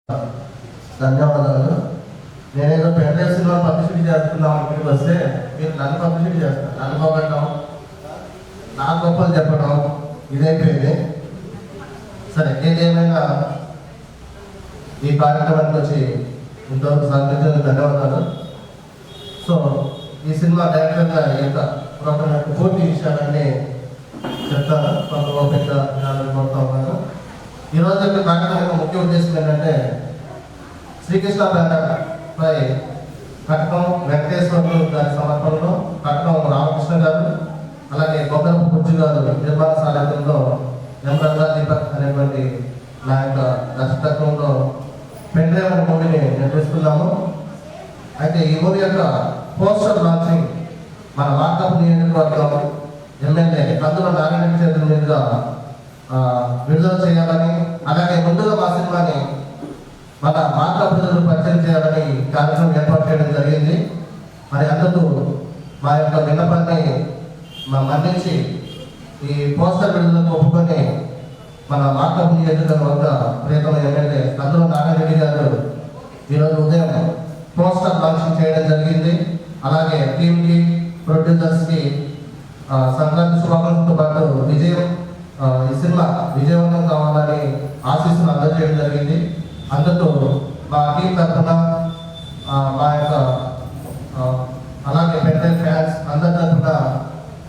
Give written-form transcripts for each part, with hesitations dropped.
ధన్యవాదాలు. నేనేదో పెద్ద సినిమా పబ్లిసిటీ చేస్తున్నాం ఇక్కడికి వస్తే మీరు నన్ను పబ్లిసిటీ చేస్తారు, నన్ను పోగొట్టడం, నా గొప్పలు చెప్పడం ఇదైపోయింది. సరే, ఏదేమైనా ఈ కార్యక్రమానికి వచ్చి ఇంతవరకు సహకరించినందుకు ధన్యవాదాలు. సో ఈ సినిమా డైరెక్టర్గా యొక్క ప్రోగ్రామ్ పూర్తి విషయాలన్నీ చెప్తాను, కొంత ఓపిక కోరుతా ఉన్నాను. ఈరోజు యొక్క కార్యక్రమం యొక్క ముఖ్య ఉద్దేశం ఏంటంటే శ్రీకృష్ణపై కటకం వెంకటేశ్వర్లు గారి సమర్పణలో కటకం రామకృష్ణ గారు, అలాగే గొప్పరపు బుజ్జు గారు నిర్మాణ సారథ్యంలో ఎం రంగా దీపక్ అనేటువంటి నా యొక్క దర్శకత్వంలో పెండ్రైవ్ అనే మూవీని నిర్మిస్తున్నాము. అయితే ఈ మూవీ యొక్క పోస్టర్ లాంచింగ్ మన మార్కప్ నియోజకవర్గం ఎమ్మెల్యే కందుల నారాయణ చేతుల మీదుగా విడుదల చేయాలని, అలాగే ముందుగా మా సినిమాని మన మార్కప్ ప్రజలు పరిచయం చేయాలని కార్యక్రమం ఏర్పాటు చేయడం జరిగింది. మరి అందుకు మా యొక్క విన్నపాన్ని మన్నించి ఈ పోస్టర్ విడుదలకు ఒప్పుకొని మన మార్కప్ నియోజకవర్గ ప్రియతమ ఎమ్మెల్యే కందుల నారాయణ రెడ్డి గారు ఈరోజు ఉదయం పోస్టర్ లాంచింగ్ చేయడం జరిగింది. అలాగే టీంకి, ప్రొడ్యూసర్స్కి సంక్రాంతి శుభాకాంక్షలతో పాటు ఈ సినిమా విజయవంతం కావాలని ఆశీస్సులు అందజేయడం జరిగింది. అందుకు మా టీం తరఫున మా యొక్క అలాగే పెద్ద ఫ్యాన్స్ అందరి తరఫున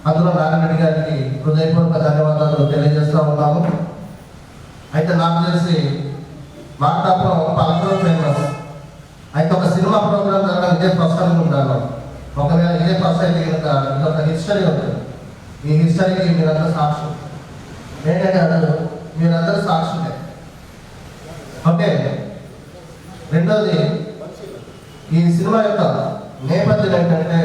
కందుల నారాయణ రెడ్డి గారికి హృదయపూర్వక ధన్యవాదాలు తెలియజేస్తూ ఉన్నాము. అయితే నాకు తెలిసి మార్కాపురం పలకరం ఫేమస్. అయితే ఒక సినిమా ప్రోగ్రామ్ ద్వారా ఇదే ఫస్ట్ అనుకుంటాను. ఒకవేళ ఇదే ఫస్ట్ అయితే కనుక ఇదొక హిస్టరీ ఉంటుంది. ఈ హిస్టరీకి మీరంతా సాక్షి, నేనే కాదు మీరందరూ సాక్షులే. ఓకే, రెండోది ఈ సినిమా యొక్క నేపథ్యం ఏంటంటే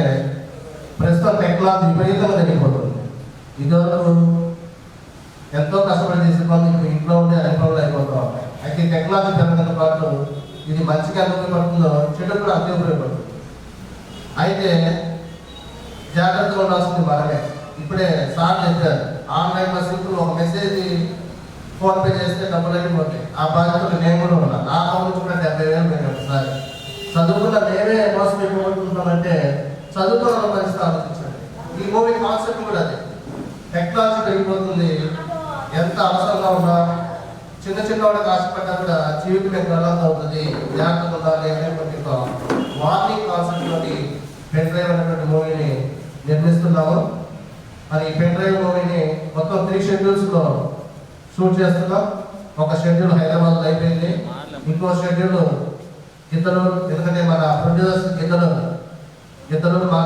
ప్రస్తుతం టెక్నాలజీ విపరీతంగా జరిగిపోతుంది. ఇదివరకు ఎంతో కష్టపడి తీసుకొని ఇంట్లో ఉండే అన్ని పనులు అయిపోతూ ఉంటాయి. అయితే టెక్నాలజీ పెరగడంతో పాటు ఇది మంచిగా ఎంత ఉపయోగపడుతుందో చెడు కూడా అంతే ఉపయోగపడుతుంది. అయితే జాగ్రత్తగా ఉండాల్సింది మనమే. ఇప్పుడే సార్ చెప్పారు, ఆన్లైన్లో సింపుల్ ఒక మెసేజ్ ఫోన్పే చేస్తే డబ్బులు అయిపోతాయి. ఆ బాధ్యతలు నేను కూడా ఉన్నా. నా అకౌంట్ నుంచి కూడా 70,000 పోయినాయి ఒకసారి. చదువుకున్న మేమే మోసం అయిపోతుంటామంటే చదువుకున్న పరిస్థితి ఆలోచించండి. ఈ మూవీ కాన్సెప్ట్ కూడా అదే. టెక్నాలజీ పెరిగిపోతుంది. ఎంత అవసరంగా ఉన్నా చిన్న చిన్న వాళ్ళకి ఆశపడ్డా కూడా జీవితం గల్లంత అవుతుంది. జాగ్రత్తగా ఉండాలి అనేటువంటి ఒక వార్నింగ్ కాన్సెప్ట్ తోటి పెండ్రైవ్ అనేటువంటి మూవీని నిర్మిస్తున్నాము. మరి ఈ పెండ్రైవ్ మూవీని మొత్తం 3 షెడ్యూల్స్లో షూట్ చేస్తున్నాం. ఒక షెడ్యూల్ హైదరాబాద్లో అయిపోయింది, ఇంకో షెడ్యూల్ ఇద్దరు, ఎందుకంటే మన ప్రొడ్యూసర్స్ ఇద్దరు మా